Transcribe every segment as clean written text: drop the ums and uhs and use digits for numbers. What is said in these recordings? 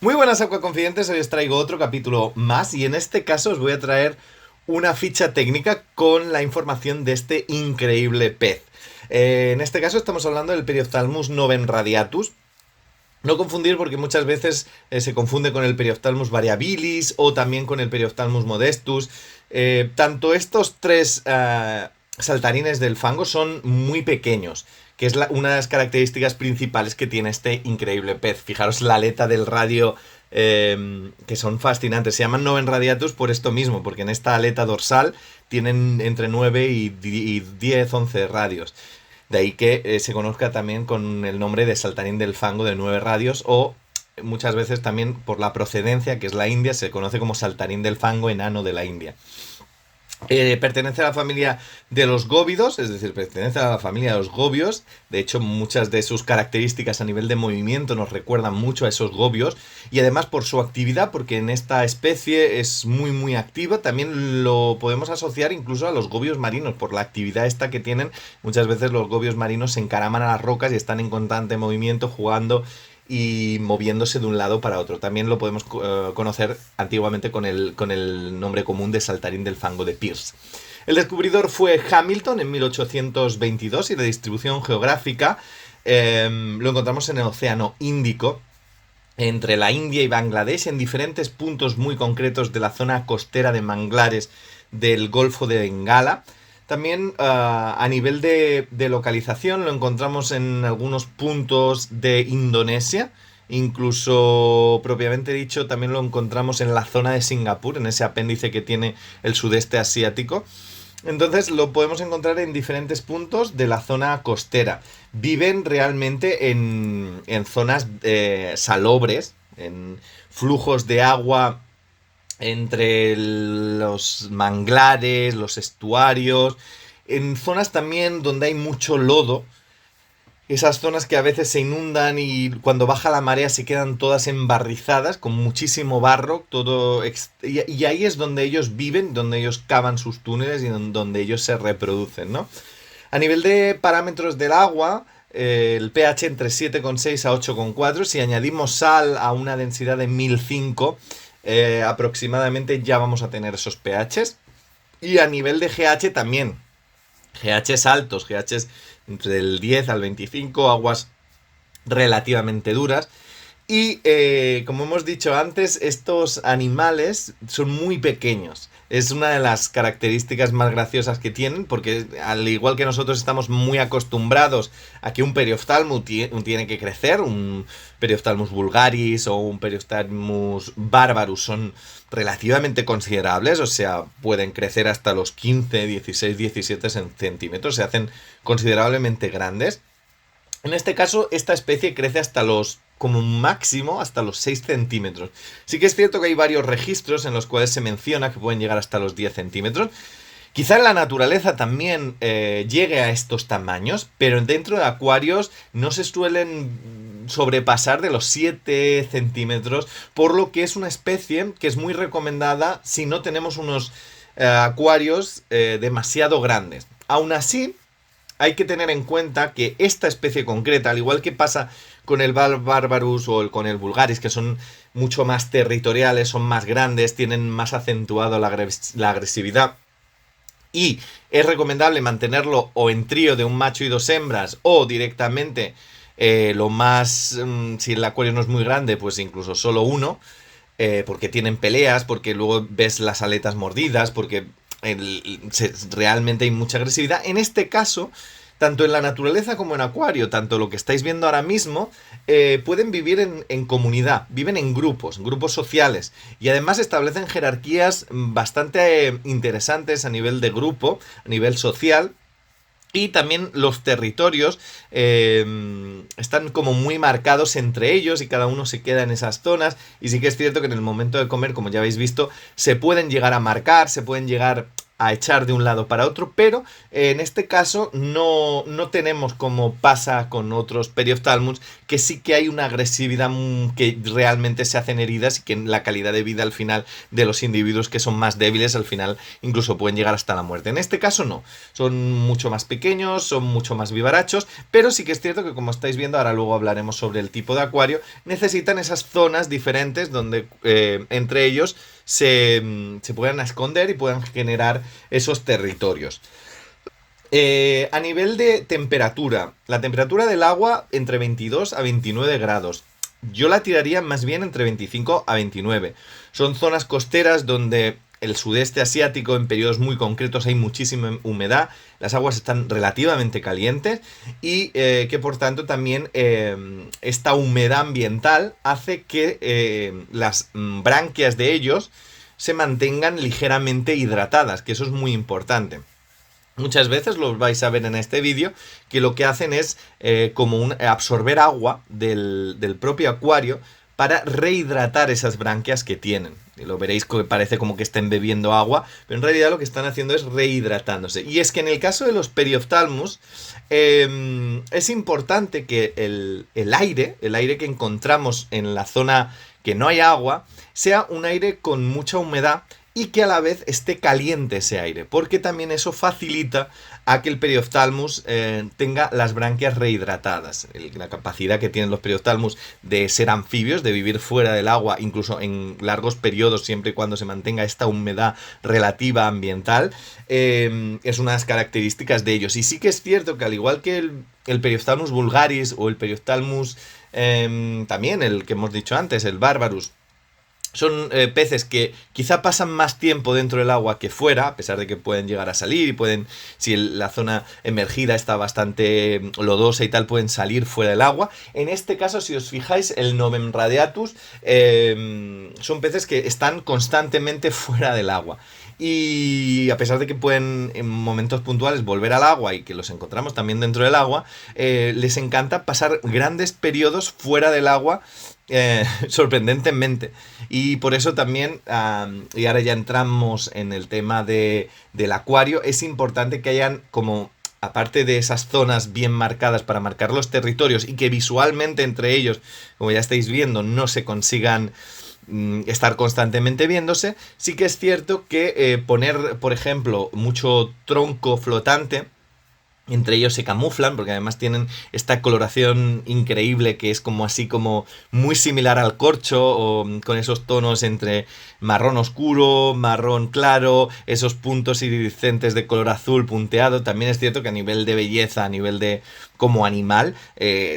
Muy buenas Aquaconfidentes, hoy os traigo otro capítulo más y en este caso os voy a traer una ficha técnica con la información de este increíble pez. En este caso estamos hablando del Periophthalmus novenradiatus. No confundir porque muchas veces se confunde con el Periophthalmus variabilis o también con el Periophthalmus modestus. Tanto estos tres saltarines del fango son muy pequeños, que es una de las características principales que tiene este increíble pez. Fijaros la aleta del radio, que son fascinantes. Se llaman novenradiatus por esto mismo, porque en esta aleta dorsal tienen entre 9 y 10, 11 radios. De ahí que se conozca también con el nombre de saltarín del fango de 9 radios, o muchas veces también por la procedencia, que es la India, se conoce como saltarín del fango enano de la India. Pertenece a la familia de los góvidos, es decir, pertenece a la familia de los gobios. De hecho, muchas de sus características a nivel de movimiento nos recuerdan mucho a esos gobios. Y además por su actividad, porque en esta especie es muy activa, también lo podemos asociar incluso a los gobios marinos, por la actividad esta que tienen. Muchas veces los gobios marinos se encaraman a las rocas y están en constante movimiento, jugando y moviéndose de un lado para otro. También lo podemos conocer antiguamente con el nombre común de saltarín del fango de Peirce. El descubridor fue Hamilton en 1822 y la distribución geográfica lo encontramos en el Océano Índico, entre la India y Bangladesh, en diferentes puntos muy concretos de la zona costera de manglares del Golfo de Bengala. También a nivel de localización lo encontramos en algunos puntos de Indonesia, incluso propiamente dicho también lo encontramos en la zona de Singapur, en ese apéndice que tiene el sudeste asiático. Entonces lo podemos encontrar en diferentes puntos de la zona costera. Viven realmente en zonas salobres, en flujos de agua entre los manglares, los estuarios, en zonas también donde hay mucho lodo, esas zonas que a veces se inundan y cuando baja la marea se quedan todas embarrizadas con muchísimo barro, y ahí es donde ellos viven, donde ellos cavan sus túneles y donde ellos se reproducen, ¿no? A nivel de parámetros del agua, el pH entre 7,6 a 8,4, si añadimos sal a una densidad de 1005, aproximadamente ya vamos a tener esos pHs. Y a nivel de GH también, GHs altos, GHs entre el 10 al 25, aguas relativamente duras. Y como hemos dicho antes, estos animales son muy pequeños. Es una de las características más graciosas que tienen, porque al igual que nosotros estamos muy acostumbrados a que un Periophthalmus tiene que crecer, un Periophthalmus vulgaris o un Periophthalmus barbarus son relativamente considerables, o sea, pueden crecer hasta los 15, 16, 17 centímetros, se hacen considerablemente grandes. En este caso, esta especie crece hasta como máximo, hasta los 6 centímetros. Sí que es cierto que hay varios registros en los cuales se menciona que pueden llegar hasta los 10 centímetros. Quizá en la naturaleza también llegue a estos tamaños, pero dentro de acuarios no se suelen sobrepasar de los 7 centímetros, por lo que es una especie que es muy recomendada si no tenemos unos acuarios demasiado grandes. Aún así, hay que tener en cuenta que esta especie concreta, al igual que pasa con el Barbarus o con el Vulgaris, que son mucho más territoriales, son más grandes, tienen más acentuado la agresividad, y es recomendable mantenerlo o en trío de un macho y 2 hembras, o directamente lo más, si el acuario no es muy grande, pues incluso solo uno, porque tienen peleas, porque luego ves las aletas mordidas, porque realmente hay mucha agresividad. En este caso, tanto en la naturaleza como en acuario, tanto lo que estáis viendo ahora mismo, pueden vivir en comunidad, viven en grupos sociales, y además establecen jerarquías bastante interesantes a nivel de grupo, a nivel social. Y también los territorios están como muy marcados entre ellos y cada uno se queda en esas zonas. Y sí que es cierto que en el momento de comer, como ya habéis visto, se pueden llegar a marcar, se pueden llegar a echar de un lado para otro, pero en este caso no tenemos, como pasa con otros periophthalmus, que sí que hay una agresividad que realmente se hacen heridas y que la calidad de vida al final de los individuos que son más débiles al final incluso pueden llegar hasta la muerte. En este caso no, son mucho más pequeños, son mucho más vivarachos, pero sí que es cierto que, como estáis viendo, ahora luego hablaremos sobre el tipo de acuario, necesitan esas zonas diferentes donde entre ellos se puedan esconder y puedan generar esos territorios. A nivel de temperatura, la temperatura del agua entre 22 a 29 grados. Yo la tiraría más bien entre 25 a 29. Son zonas costeras donde el sudeste asiático en periodos muy concretos hay muchísima humedad, las aguas están relativamente calientes y que por tanto también esta humedad ambiental hace que las branquias de ellos se mantengan ligeramente hidratadas, que eso es muy importante. Muchas veces lo vais a ver en este vídeo, que lo que hacen es absorber agua del propio acuario para rehidratar esas branquias que tienen. Y lo veréis que parece como que estén bebiendo agua, pero en realidad lo que están haciendo es rehidratándose. Y es que en el caso de los periophthalmus es importante que el aire que encontramos en la zona que no hay agua sea un aire con mucha humedad y que a la vez esté caliente ese aire, porque también eso facilita a que el periophthalmus tenga las branquias rehidratadas. La capacidad que tienen los periophthalmus de ser anfibios, de vivir fuera del agua, incluso en largos periodos, siempre y cuando se mantenga esta humedad relativa ambiental, es una de las características de ellos. Y sí que es cierto que, al igual que el periophthalmus vulgaris o el periophthalmus, también el que hemos dicho antes, el barbarus, son peces que quizá pasan más tiempo dentro del agua que fuera, a pesar de que pueden llegar a salir y pueden, si la zona emergida está bastante lodosa y tal, pueden salir fuera del agua. En este caso, si os fijáis, el Novem radiatus son peces que están constantemente fuera del agua. Y a pesar de que pueden en momentos puntuales volver al agua y que los encontramos también dentro del agua, les encanta pasar grandes periodos fuera del agua, sorprendentemente. Y por eso también, y ahora ya entramos en el tema del acuario, es importante que hayan, como, aparte de esas zonas bien marcadas para marcar los territorios y que visualmente entre ellos, como ya estáis viendo, no se consigan estar constantemente viéndose, sí que es cierto que poner, por ejemplo, mucho tronco flotante. Entre ellos se camuflan porque además tienen esta coloración increíble que es como así como muy similar al corcho, o con esos tonos entre marrón oscuro, marrón claro, esos puntos iridiscentes de color azul punteado. También es cierto que a nivel de belleza, a nivel de como animal,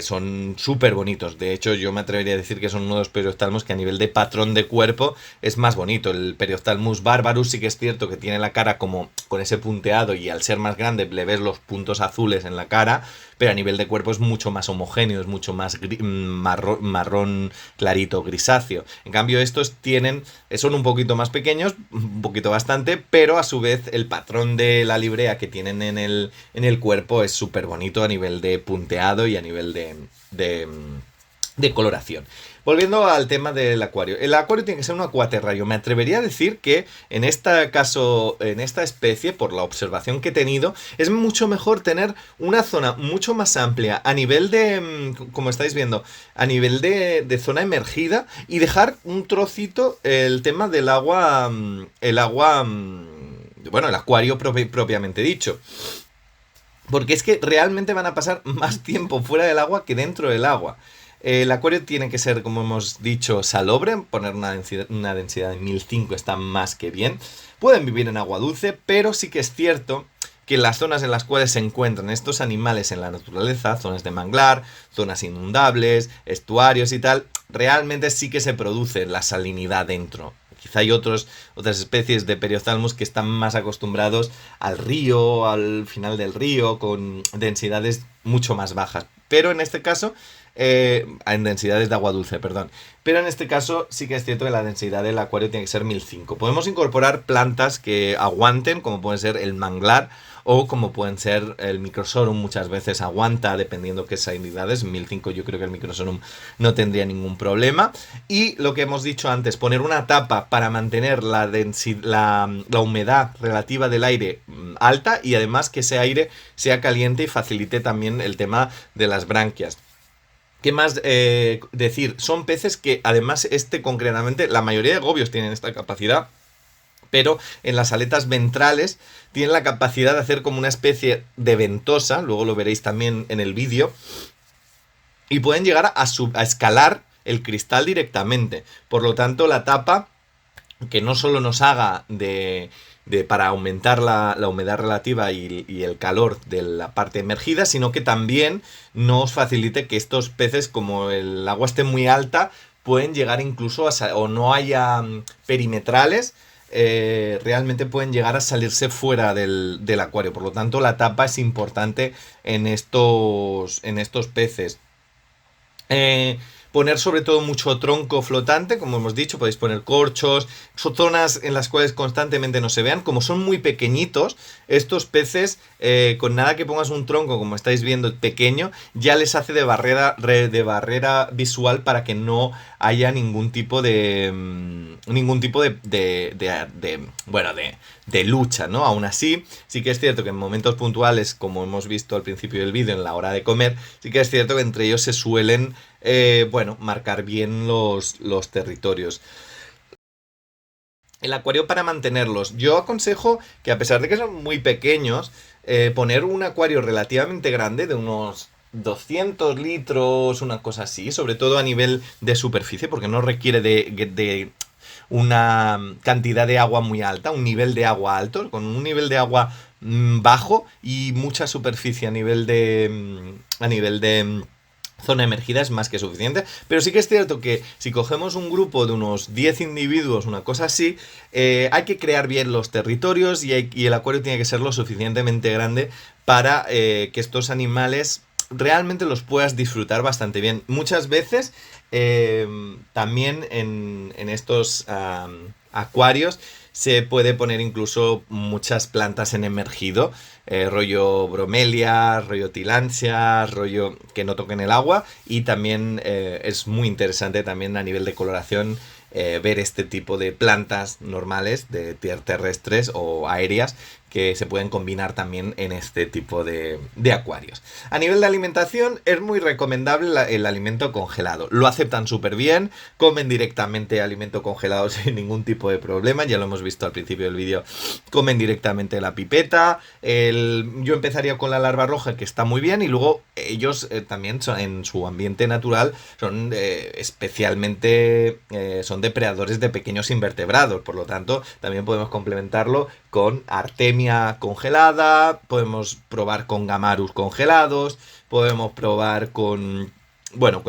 son súper bonitos. De hecho, yo me atrevería a decir que son uno de los periophthalmus que a nivel de patrón de cuerpo es más bonito. El periophthalmus barbarus sí que es cierto que tiene la cara como con ese punteado y al ser más grande le ves los puntos azules en la cara, pero a nivel de cuerpo es mucho más homogéneo, es mucho más marrón clarito, grisáceo. En cambio estos son un poquito más pequeños, un poquito bastante, pero a su vez el patrón de la librea que tienen en el cuerpo es súper bonito a nivel de punteado y a nivel de coloración. Volviendo al tema del acuario. El acuario tiene que ser un acuaterrario. Me atrevería a decir que en este caso, en esta especie, por la observación que he tenido, es mucho mejor tener una zona mucho más amplia a nivel de, como estáis viendo, a nivel de zona emergida, y dejar un trocito el tema del agua, el acuario propiamente dicho. Porque es que realmente van a pasar más tiempo fuera del agua que dentro del agua. El acuario tiene que ser, como hemos dicho, salobre. Poner una densidad de 1005 está más que bien. Pueden vivir en agua dulce, pero sí que es cierto que en las zonas en las cuales se encuentran estos animales en la naturaleza, zonas de manglar, zonas inundables, estuarios y tal, realmente sí que se produce la salinidad dentro. Quizá hay otras especies de periophthalmus que están más acostumbrados al río, al final del río, con densidades mucho más bajas. Pero en este caso, en densidades de agua dulce, perdón. Pero en este caso sí que es cierto que la densidad del acuario tiene que ser 1005. Podemos incorporar plantas que aguanten, como puede ser el manglar o como pueden ser el Microsorum, muchas veces aguanta dependiendo qué salinidades. En 1005 yo creo que el Microsorum no tendría ningún problema. Y lo que hemos dicho antes, poner una tapa para mantener la humedad relativa del aire alta, y además que ese aire sea caliente y facilite también el tema de las branquias. ¿Qué más decir? Son peces que además concretamente, la mayoría de gobios tienen esta capacidad, pero en las aletas ventrales tienen la capacidad de hacer como una especie de ventosa, luego lo veréis también en el vídeo, y pueden llegar a escalar el cristal directamente. Por lo tanto, la tapa, que no solo nos haga para aumentar la humedad relativa y el calor de la parte emergida, sino que también nos facilite que estos peces, como el agua esté muy alta, pueden llegar incluso o no haya perimetrales, realmente pueden llegar a salirse fuera del acuario. Por lo tanto, la tapa es importante en estos peces. Poner sobre todo mucho tronco flotante, como hemos dicho, podéis poner corchos, son zonas en las cuales constantemente no se vean. Como son muy pequeñitos, estos peces, con nada que pongas un tronco, como estáis viendo, pequeño, ya les hace de barrera visual para que no haya ningún tipo de lucha, ¿no? Aún así, sí que es cierto que en momentos puntuales, como hemos visto al principio del vídeo, en la hora de comer, sí que es cierto que entre ellos se suelen marcar bien los territorios. El acuario, para mantenerlos, yo aconsejo que, a pesar de que son muy pequeños, poner un acuario relativamente grande, de unos 200 litros, una cosa así, sobre todo a nivel de superficie, porque no requiere de una cantidad de agua muy alta, un nivel de agua alto, con un nivel de agua bajo y mucha superficie a nivel de zona emergida es más que suficiente. Pero sí que es cierto que si cogemos un grupo de unos 10 individuos, una cosa así, hay que crear bien los territorios y el acuario tiene que ser lo suficientemente grande para que estos animales realmente los puedas disfrutar bastante bien. Muchas veces también en estos acuarios se puede poner incluso muchas plantas en emergido, rollo bromelia, rollo tilansia, rollo que no toquen el agua, y también es muy interesante también a nivel de coloración ver este tipo de plantas normales, de terrestres o aéreas, que se pueden combinar también en este tipo de acuarios. A nivel de alimentación, es muy recomendable el alimento congelado. Lo aceptan súper bien, comen directamente alimento congelado sin ningún tipo de problema. Ya lo hemos visto al principio del vídeo, comen directamente la pipeta. Yo empezaría con la larva roja, que está muy bien, y luego ellos también en su ambiente natural son especialmente son depredadores de pequeños invertebrados. Por lo tanto, también podemos complementarlo con artemia congelada, podemos probar con gamarus congelados, podemos probar con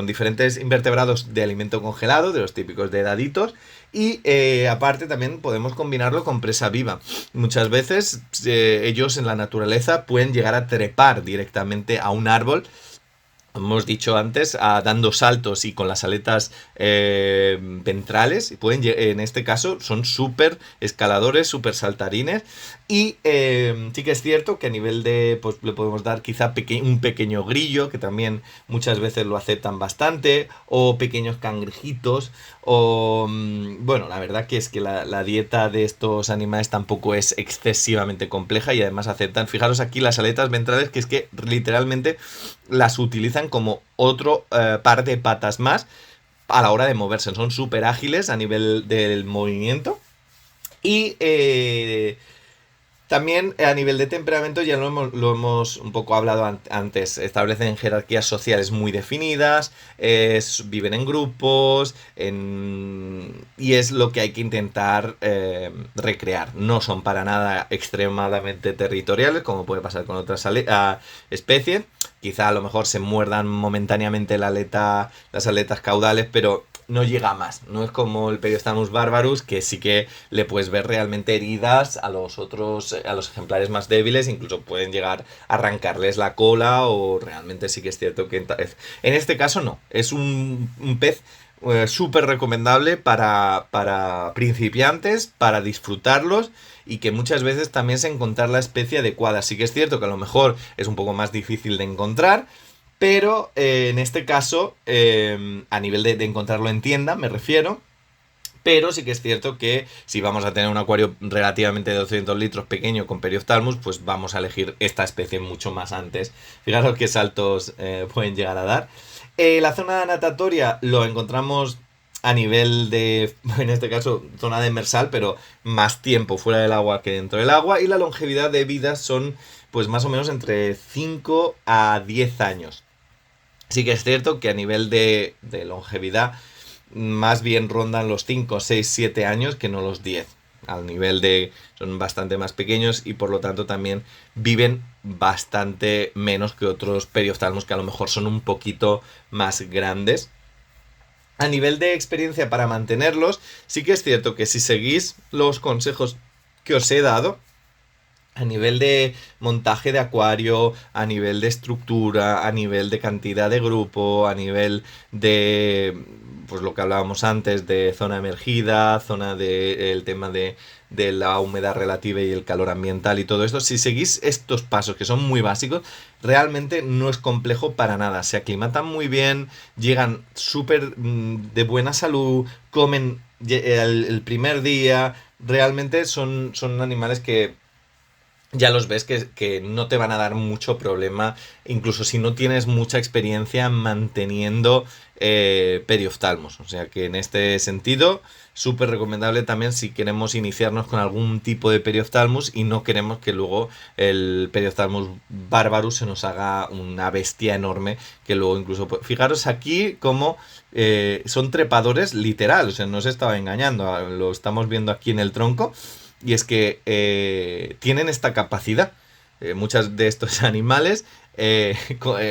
diferentes invertebrados de alimento congelado, de los típicos de daditos, y aparte también podemos combinarlo con presa viva. Muchas veces ellos en la naturaleza pueden llegar a trepar directamente a un árbol, hemos dicho antes, dando saltos y con las aletas ventrales. En este caso son súper escaladores, súper saltarines. Y sí que es cierto que a nivel de, pues le podemos dar quizá un pequeño grillo, que también muchas veces lo aceptan bastante, o pequeños cangrejitos, o la verdad que es que la dieta de estos animales tampoco es excesivamente compleja, y además aceptan, fijaros aquí las aletas ventrales, que es que literalmente las utilizan como otro par de patas más a la hora de moverse. Son súper ágiles a nivel del movimiento. Y también a nivel de temperamento, ya lo hemos un poco hablado antes, establecen jerarquías sociales muy definidas, viven en grupos, y es lo que hay que intentar recrear. No son para nada extremadamente territoriales, como puede pasar con otras especies. Quizá a lo mejor se muerdan momentáneamente las aletas caudales, pero no llega más. No es como el Periostamus barbarus, que sí que le puedes ver realmente heridas a los ejemplares más débiles, incluso pueden llegar a arrancarles la cola, o realmente sí que es cierto que en este caso no. Es un pez súper recomendable para principiantes, para disfrutarlos y que muchas veces también es encontrar la especie adecuada. Sí que es cierto que a lo mejor es un poco más difícil de encontrar, pero en este caso, a nivel de encontrarlo en tienda, me refiero. Pero sí que es cierto que si vamos a tener un acuario relativamente de 200 litros pequeño con Periophthalmus, pues vamos a elegir esta especie mucho más antes. Fijaros qué saltos pueden llegar a dar. La zona natatoria lo encontramos a nivel de, en este caso, zona demersal, pero más tiempo fuera del agua que dentro del agua. Y la longevidad de vida son pues más o menos entre 5 a 10 años. Sí que es cierto que a nivel de longevidad más bien rondan los 5 6 7 años que no los 10. Al nivel de... son bastante más pequeños y por lo tanto también viven bastante menos que otros perioftalmos que a lo mejor son un poquito más grandes. A nivel de experiencia para mantenerlos, sí que es cierto que si seguís los consejos que os he dado, a nivel de montaje de acuario, a nivel de estructura, a nivel de cantidad de grupo, a nivel de, pues lo que hablábamos antes, de zona emergida, zona de el tema de la humedad relativa y el calor ambiental y todo esto, si seguís estos pasos que son muy básicos, realmente no es complejo para nada. Se aclimatan muy bien, llegan súper de buena salud, comen el primer día, realmente son animales que ya los ves que no te van a dar mucho problema, incluso si no tienes mucha experiencia manteniendo perioftalmos. O sea que en este sentido, súper recomendable también si queremos iniciarnos con algún tipo de perioftalmus y no queremos que luego el perioftalmus barbarus se nos haga una bestia enorme que luego incluso... Fijaros aquí como son trepadores literal, o sea, no se estaba engañando, lo estamos viendo aquí en el tronco. Y es que tienen esta capacidad. Muchos de estos animales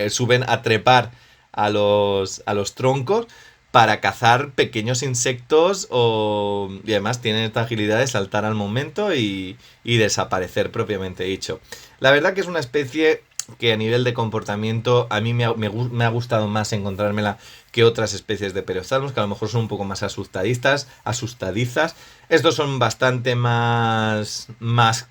suben a trepar a los troncos para cazar pequeños insectos y además tienen esta agilidad de saltar al momento y desaparecer propiamente dicho. La verdad que es una especie que a nivel de comportamiento a mí me ha gustado más encontrármela que otras especies de periophthalmos que a lo mejor son un poco más asustadizas. Estos son bastante más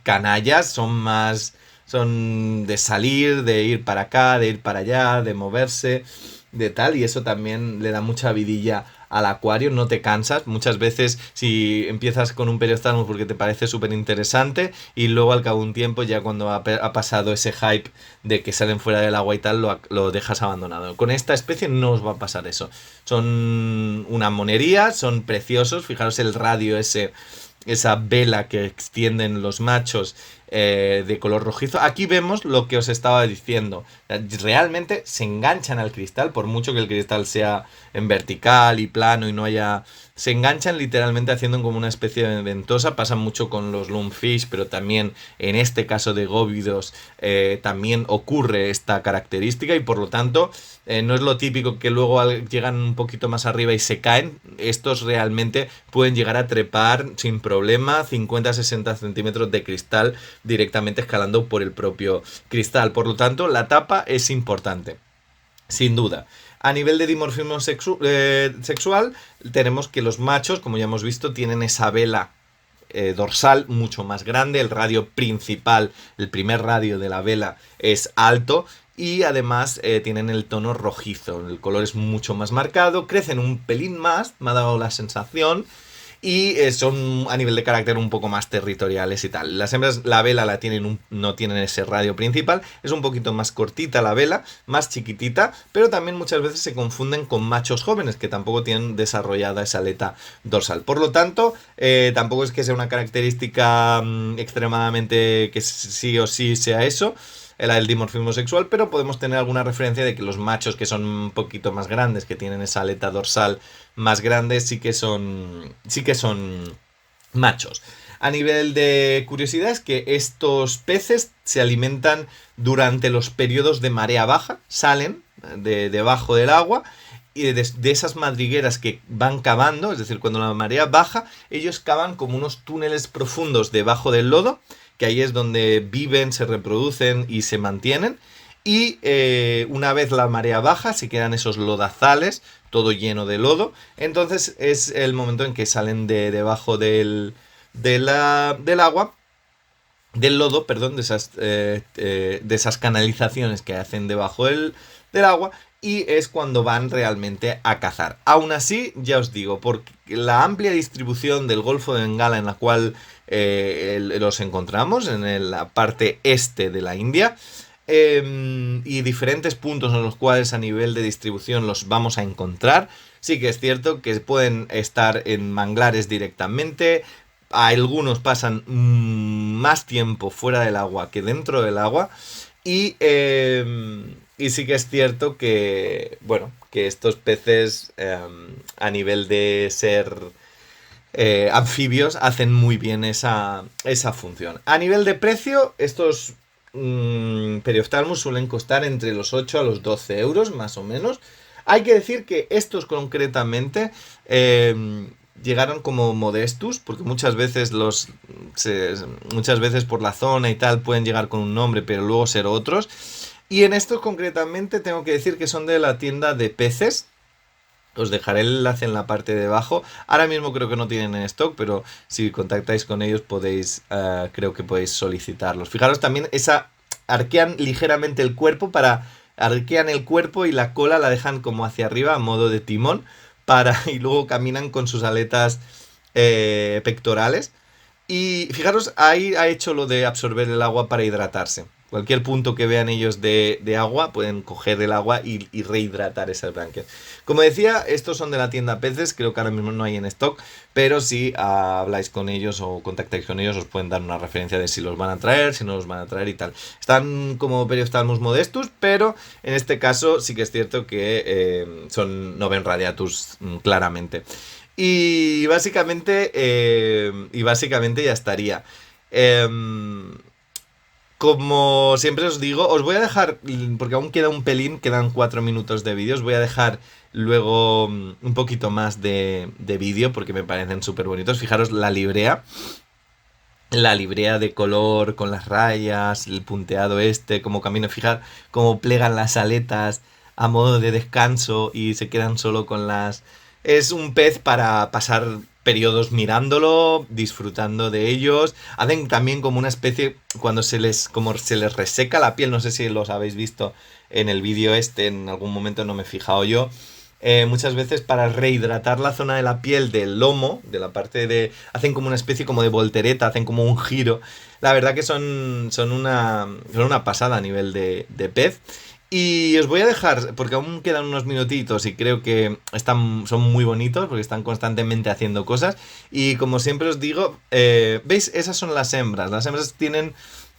canallas, son de salir, de ir para acá, de ir para allá, de moverse, de tal, y eso también le da mucha vidilla al acuario, no te cansas. Muchas veces si empiezas con un periophthalmus porque te parece súper interesante y luego al cabo de un tiempo ya cuando ha pasado ese hype de que salen fuera del agua y tal, lo dejas abandonado. Con esta especie no os va a pasar eso. Son una monería, son preciosos, fijaros el radio esa vela que extienden los machos de color rojizo. Aquí vemos lo que os estaba diciendo. Realmente se enganchan al cristal, por mucho que el cristal sea en vertical y plano y no haya... Se enganchan literalmente haciendo como una especie de ventosa. Pasa mucho con los loonfish, pero también en este caso de góvidos también ocurre esta característica y por lo tanto no es lo típico que luego llegan un poquito más arriba y se caen. Estos realmente pueden llegar a trepar sin problema 50-60 centímetros de cristal directamente escalando por el propio cristal. Por lo tanto, la tapa es importante, sin duda. A nivel de dimorfismo sexual, tenemos que los machos, como ya hemos visto, tienen esa vela dorsal mucho más grande. El radio principal, el primer radio de la vela es alto y además tienen el tono rojizo. El color es mucho más marcado, crecen un pelín más, me ha dado la sensación. Y son a nivel de carácter un poco más territoriales y tal. Las hembras, la vela no tienen ese radio principal. Es un poquito más cortita la vela, más chiquitita. Pero también muchas veces se confunden con machos jóvenes que tampoco tienen desarrollada esa aleta dorsal. Por lo tanto, tampoco es que sea una característica extremadamente que sí o sí sea eso. El dimorfismo sexual, pero podemos tener alguna referencia de que los machos que son un poquito más grandes, que tienen esa aleta dorsal más grande, sí que son machos. A nivel de curiosidad es que estos peces se alimentan durante los periodos de marea baja, salen debajo del agua y de esas madrigueras que van cavando, es decir, cuando la marea baja, ellos cavan como unos túneles profundos debajo del lodo, que ahí es donde viven, se reproducen y se mantienen. Y una vez la marea baja, se quedan esos lodazales todo lleno de lodo. Entonces es el momento en que salen de debajo del agua, del lodo, perdón, de esas canalizaciones que hacen debajo del agua, y es cuando van realmente a cazar. Aún así, ya os digo, por la amplia distribución del Golfo de Bengala en la cual los encontramos, en la parte este de la India, y diferentes puntos en los cuales a nivel de distribución los vamos a encontrar, sí que es cierto que pueden estar en manglares directamente. Algunos pasan más tiempo fuera del agua que dentro del agua. Y sí que es cierto que, bueno, que estos peces a nivel de ser anfibios hacen muy bien esa función. A nivel de precio, estos Periophthalmus suelen costar entre los 8 a los 12 euros, más o menos. Hay que decir que estos concretamente llegaron como modestus, porque muchas veces por la zona y tal pueden llegar con un nombre, pero luego ser otros. Y en estos concretamente tengo que decir que son de la tienda de peces. Os dejaré el enlace en la parte de abajo. Ahora mismo creo que no tienen en stock, pero si contactáis con ellos creo que podéis solicitarlos. Fijaros también, arquean ligeramente el cuerpo arquean el cuerpo y la cola la dejan como hacia arriba a modo de timón y luego caminan con sus aletas pectorales. Y fijaros, ahí ha hecho lo de absorber el agua para hidratarse. Cualquier punto que vean ellos de agua, pueden coger el agua y rehidratar esas branquias. Como decía, estos son de la tienda Peces, creo que ahora mismo no hay en stock, pero si habláis con ellos o contactáis con ellos, os pueden dar una referencia de si los van a traer, si no los van a traer y tal. Están como Periophthalmus modestus, pero en este caso sí que es cierto que son Noven radiatus claramente. Y básicamente ya estaría. Como siempre os digo, os voy a dejar, porque aún queda un pelín, quedan 4 minutos de vídeo, os voy a dejar luego un poquito más de vídeo porque me parecen súper bonitos. Fijaros la librea de color con las rayas, el punteado como camino, fijar cómo plegan las aletas a modo de descanso y se quedan solo con las... Es un pez para pasar periodos mirándolo, disfrutando de ellos. Hacen también como una especie, cuando se les reseca la piel, no sé si los habéis visto en el vídeo en algún momento no me he fijado yo. Muchas veces para rehidratar la zona de la piel del lomo, de la parte de... Hacen como una especie como de voltereta, hacen como un giro. La verdad que son una pasada a nivel de pez. Y os voy a dejar, porque aún quedan unos minutitos y creo que son muy bonitos porque están constantemente haciendo cosas. Y como siempre os digo, ¿veis? Esas son las hembras. Las hembras tienen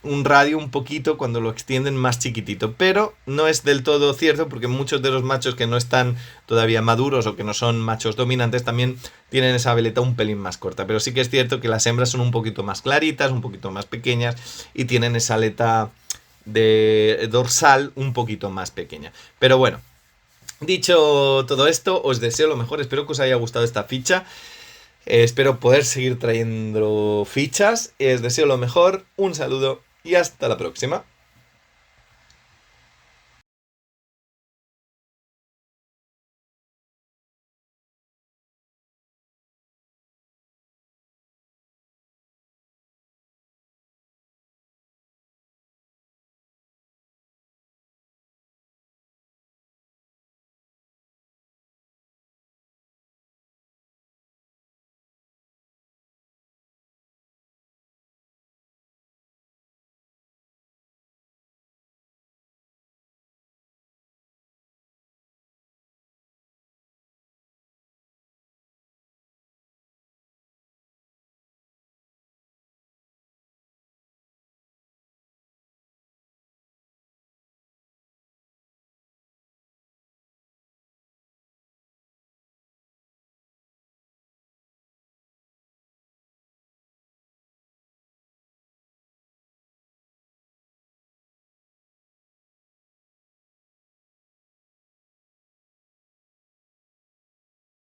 un radio un poquito cuando lo extienden más chiquitito, pero no es del todo cierto porque muchos de los machos que no están todavía maduros o que no son machos dominantes también tienen esa veleta un pelín más corta. Pero sí que es cierto que las hembras son un poquito más claritas, un poquito más pequeñas y tienen esa aleta de dorsal un poquito más pequeña. Pero bueno, dicho todo esto, os deseo lo mejor. Espero que os haya gustado esta ficha. Espero poder seguir trayendo fichas. Les deseo lo mejor. Un saludo y hasta la próxima.